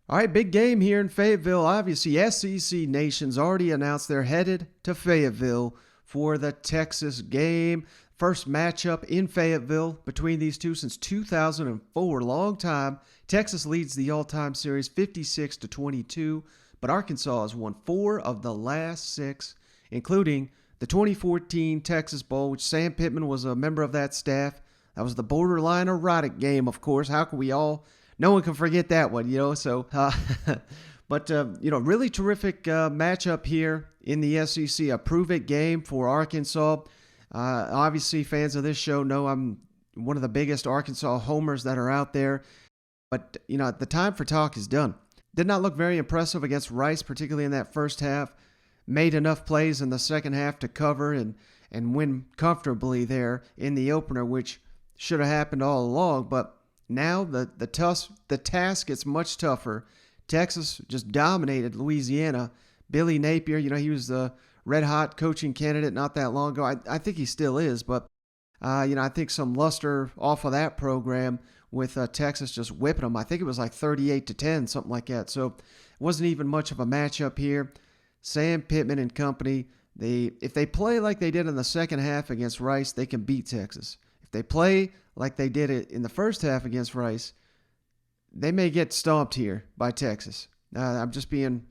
All right, big game here in Fayetteville. Obviously, SEC Nation's already announced they're headed to Fayetteville for the Texas game. First matchup in Fayetteville between these two since 2004. Long time. Texas leads the all-time series 56-22, but Arkansas has won 4 of the last 6, including the 2014 Texas Bowl, which Sam Pittman was a member of that staff. That was the borderline erotic game, of course. How can we all? No one can forget that one, So, but really terrific matchup here in the SEC. A prove-it game for Arkansas. Obviously, fans of this show know I'm one of the biggest Arkansas homers that are out there. But the time for talk is done. Did not look very impressive against Rice, particularly in that first half. Made enough plays in the second half to cover and win comfortably there in the opener, which should have happened all along. But now the task gets much tougher. Texas just dominated Louisiana. Billy Napier, he was the red-hot coaching candidate not that long ago. I think he still is, but I think some luster off of that program with Texas just whipping them. I think it was like 38-10, something like that. So it wasn't even much of a matchup here. Sam Pittman and company, if they play like they did in the second half against Rice, they can beat Texas. If they play like they did it in the first half against Rice, they may get stomped here by Texas. I'm just being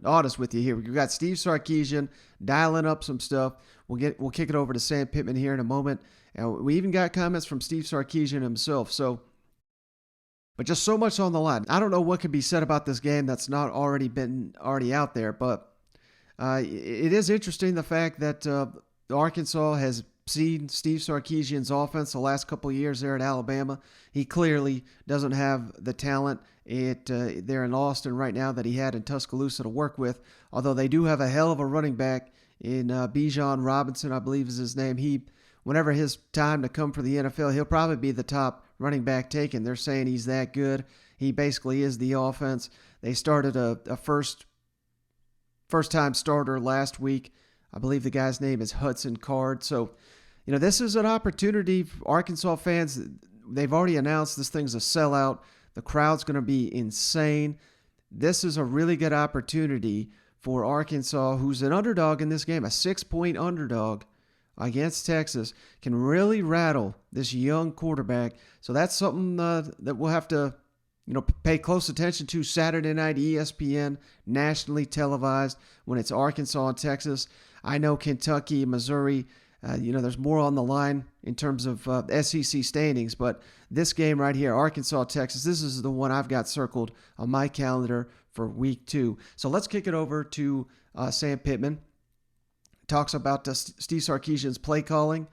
honest with you here. We've got Steve Sarkisian dialing up some stuff. We'll kick it over to Sam Pittman here in a moment. And we even got comments from Steve Sarkisian himself. But just so much on the line. I don't know what could be said about this game that's not already out there, but it is interesting the fact that Arkansas has seen Steve Sarkisian's offense the last couple of years there at Alabama. He clearly doesn't have the talent there in Austin right now that he had in Tuscaloosa to work with, although they do have a hell of a running back in Bijan Robinson, I believe is his name. Whenever his time to come for the NFL, he'll probably be the top running back taken. They're saying he's that good. He basically is the offense. They started a first-time starter last week. I believe the guy's name is Hudson Card. So, this is an opportunity for Arkansas fans. They've already announced this thing's a sellout. The crowd's going to be insane. This is a really good opportunity for Arkansas, who's an underdog in this game, a 6-point underdog against Texas, can really rattle this young quarterback. So that's something that we'll have to pay close attention to Saturday night, ESPN, nationally televised when it's Arkansas and Texas. I know Kentucky, Missouri, there's more on the line in terms of SEC standings, but this game right here, Arkansas, Texas, this is the one I've got circled on my calendar for week 2. So let's kick it over to Sam Pittman. Talks about Steve Sarkisian's play calling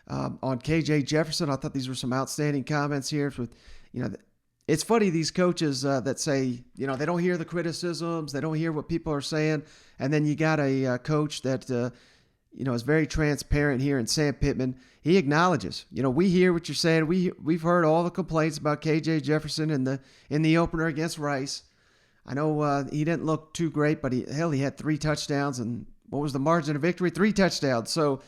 on KJ Jefferson. I thought these were some outstanding comments here. It's funny, these coaches that say, they don't hear the criticisms, they don't hear what people are saying, and then you got a coach that, is very transparent here in Sam Pittman. He acknowledges, we hear what you're saying. We've heard all the complaints about KJ Jefferson in the opener against Rice. I know he didn't look too great, but he had 3 touchdowns, and what was the margin of victory? 3 touchdowns. So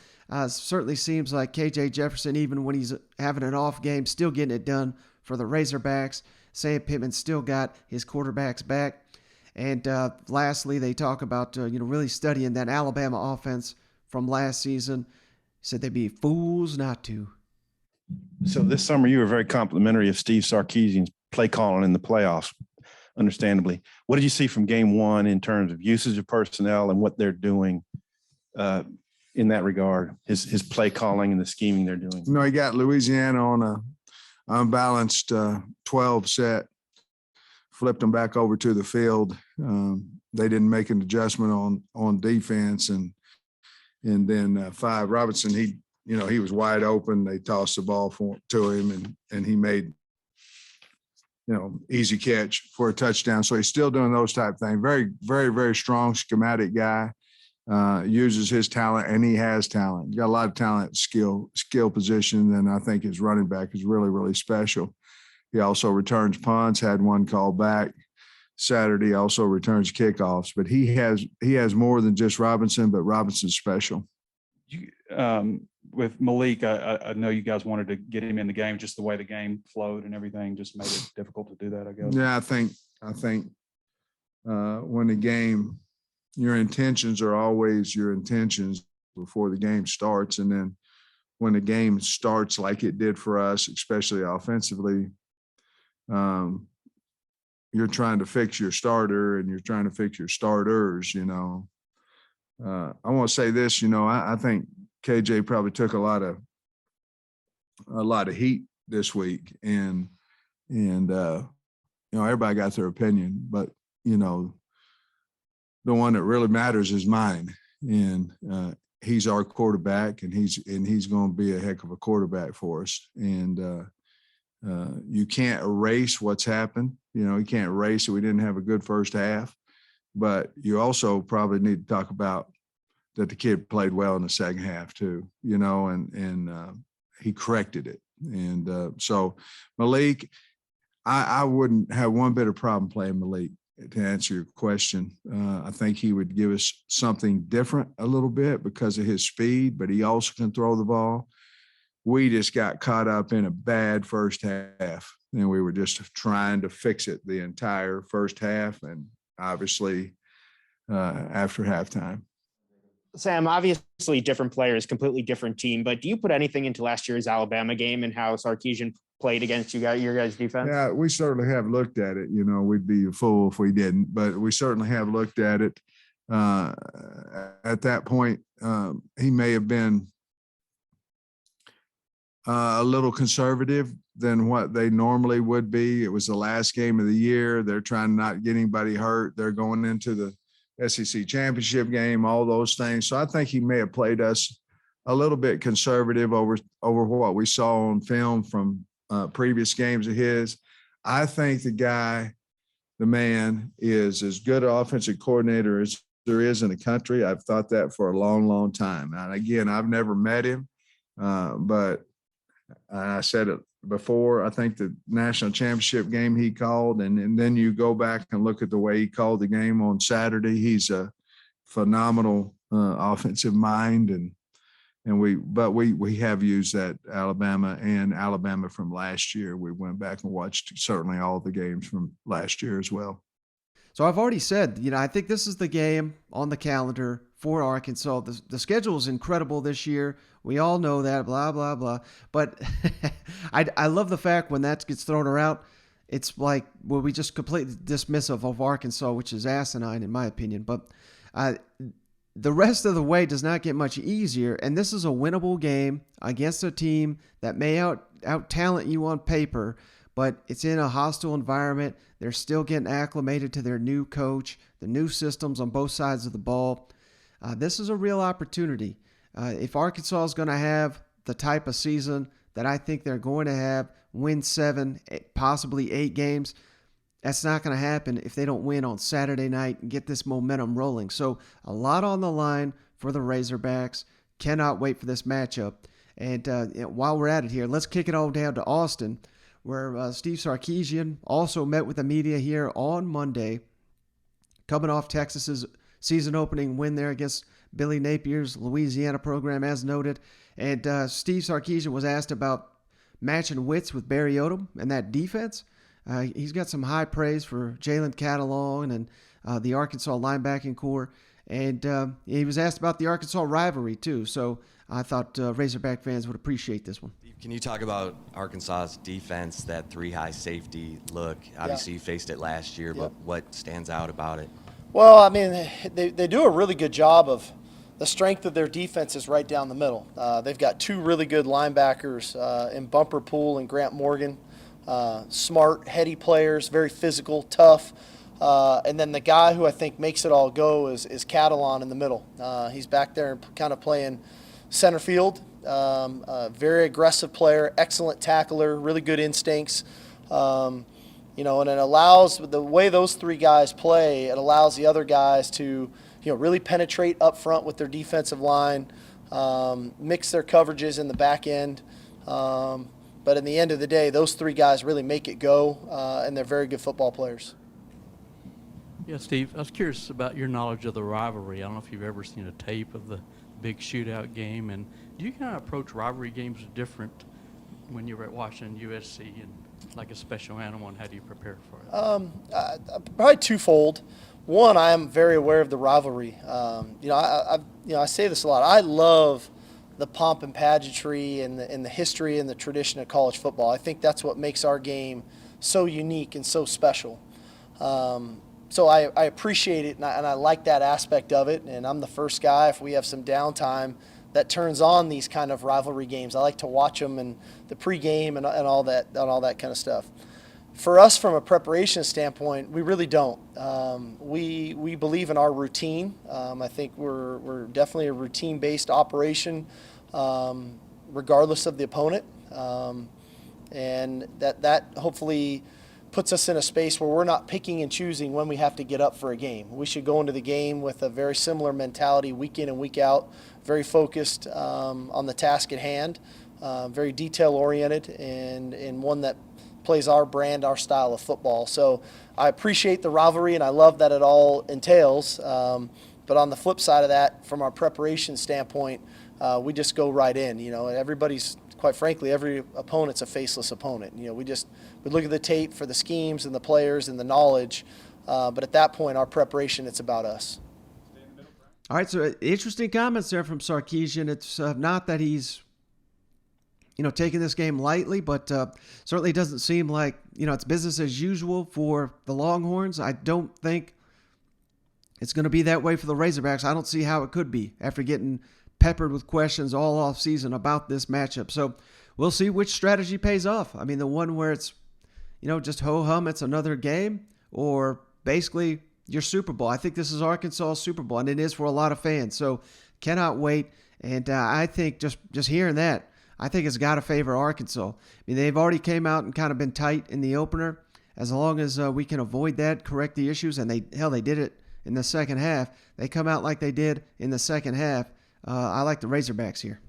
certainly seems like KJ Jefferson, even when he's having an off game, still getting it done for the Razorbacks. Sam Pittman still got his quarterbacks back. And lastly, they talk about really studying that Alabama offense from last season. He said they'd be fools not to. So this summer you were very complimentary of Steve Sarkisian's play calling in the playoffs, understandably. What did you see from game 1 in terms of usage of personnel and what they're doing in that regard, his play calling and the scheming they're doing? He got Louisiana on a unbalanced 12 set, flipped them back over to the field. They didn't make an adjustment on defense, and then 5 Robinson, he was wide open. They tossed the ball to him, and he made easy catch for a touchdown. So he's still doing those type of things. Very, very, very strong schematic guy. Uses his talent, and he has talent. He's got a lot of talent, skill position, and I think his running back is really, really special. He also returns punts, had one called back Saturday, also returns kickoffs. But he has more than just Robinson, but Robinson's special. With Malik, I know you guys wanted to get him in the game, just the way the game flowed and everything just made it difficult to do that, I guess. Yeah, I think I think when the game, your intentions are always your intentions before the game starts. And then when the game starts like it did for us, especially offensively, you're trying to fix your starter and you're trying to fix your starters, you know. I want to say this, you know, I think KJ probably took a lot of heat this week, and you know, everybody got their opinion, but you know, the one that really matters is mine, and he's our quarterback, and he's going to be a heck of a quarterback for us, and you can't erase what's happened. You know, you can't erase it. We didn't have a good first half, but you also probably need to talk about that the kid played well in the second half too, you know, and he corrected it. And so Malik, I wouldn't have one bit of problem playing Malik, to answer your question. I think he would give us something different a little bit because of his speed, but he also can throw the ball. We just got caught up in a bad first half, and we were just trying to fix it the entire first half, and obviously after halftime. Sam, obviously different players, completely different team, but do you put anything into last year's Alabama game and how Sarkisian played against your guys' defense? Yeah, we certainly have looked at it. You know, we'd be a fool if we didn't, but we certainly have looked at it. At that point, he may have been a little conservative than what they normally would be. It was the last game of the year. They're trying not to get anybody hurt. They're going into the SEC championship game, all those things. So I think he may have played us a little bit conservative over what we saw on film from previous games of his. I think the man is as good an offensive coordinator as there is in the country. I've thought that for a long, long time. And again, I've never met him, but I said it before, I think the national championship game he called, and then you go back and look at the way he called the game on Saturday. He's a phenomenal offensive mind, and we have used that Alabama from last year. We went back and watched certainly all the games from last year as well. So I've already said, you know, I think this is the game on the calendar for Arkansas. The schedule is incredible this year. We all know that, blah, blah, blah. But I love the fact when that gets thrown around, it's like, well, we just completely dismissive of Arkansas, which is asinine in my opinion. But the rest of the way does not get much easier. And this is a winnable game against a team that may out-talent you on paper, but it's in a hostile environment. They're still getting acclimated to their new coach, the new systems on both sides of the ball. This is a real opportunity. If Arkansas is going to have the type of season that I think they're going to have, win 7, possibly 8 games, that's not going to happen if they don't win on Saturday night and get this momentum rolling. So a lot on the line for the Razorbacks. Cannot wait for this matchup. And while we're at it here, let's kick it all down to Austin, where Steve Sarkisian also met with the media here on Monday, coming off Texas's season opening win there against Billy Napier's Louisiana program, as noted. And Steve Sarkisian was asked about matching wits with Barry Odom and that defense. He's got some high praise for Jalen Catalon and the Arkansas linebacking core. And he was asked about the Arkansas rivalry, too. So I thought Razorback fans would appreciate this one. Can you talk about Arkansas's defense, that 3-high safety look? Obviously, you faced it last year, but what stands out about it? Well, I mean, they do a really good job of the strength of their defense is right down the middle. They've got 2 really good linebackers in Bumper Pool and Grant Morgan. Smart, heady players, very physical, tough. And then the guy who I think makes it all go is Catalon in the middle. He's back there kind of playing center field. Very aggressive player, excellent tackler, really good instincts. You know, and it allows, the way those 3 guys play, it allows the other guys to, you know, really penetrate up front with their defensive line, mix their coverages in the back end. But in the end of the day, those 3 guys really make it go, and they're very good football players. Yeah, Steve, I was curious about your knowledge of the rivalry. I don't know if you've ever seen a tape of the big shootout game, and do you kind of approach rivalry games different when you were at Washington, USC, and like a special animal, and how do you prepare for it? Probably twofold. One, I am very aware of the rivalry. I say this a lot. I love the pomp and pageantry and the history and the tradition of college football. I think that's what makes our game so unique and so special. So I appreciate it, and I like that aspect of it. And I'm the first guy, if we have some downtime, that turns on these kind of rivalry games. I like to watch them and the pregame and all that kind of stuff. For us, from a preparation standpoint, we really don't. We believe in our routine. I think we're definitely a routine-based operation, regardless of the opponent, and that hopefully puts us in a space where we're not picking and choosing when we have to get up for a game. We should go into the game with a very similar mentality week in and week out, very focused on the task at hand, very detail-oriented, and one that plays our brand, our style of football. So I appreciate the rivalry, and I love that it all entails. But on the flip side of that, from our preparation standpoint, we just go right in. Everybody's, quite frankly, every opponent's a faceless opponent. We look at the tape for the schemes and the players and the knowledge. But at that point, our preparation, it's about us. All right, so interesting comments there from Sarkisian. It's not that he's taking this game lightly, but certainly doesn't seem like, it's business as usual for the Longhorns. I don't think it's going to be that way for the Razorbacks. I don't see how it could be after getting peppered with questions all off season about this matchup. So we'll see which strategy pays off. I mean, the one where it's, just ho-hum, it's another game, or basically your Super Bowl. I think this is Arkansas' Super Bowl, and it is for a lot of fans. So cannot wait. And I think just hearing that, I think it's got to favor Arkansas. I mean, they've already came out and kind of been tight in the opener. As long as we can avoid that, correct the issues, and they did it in the second half. They come out like they did in the second half. I like the Razorbacks here.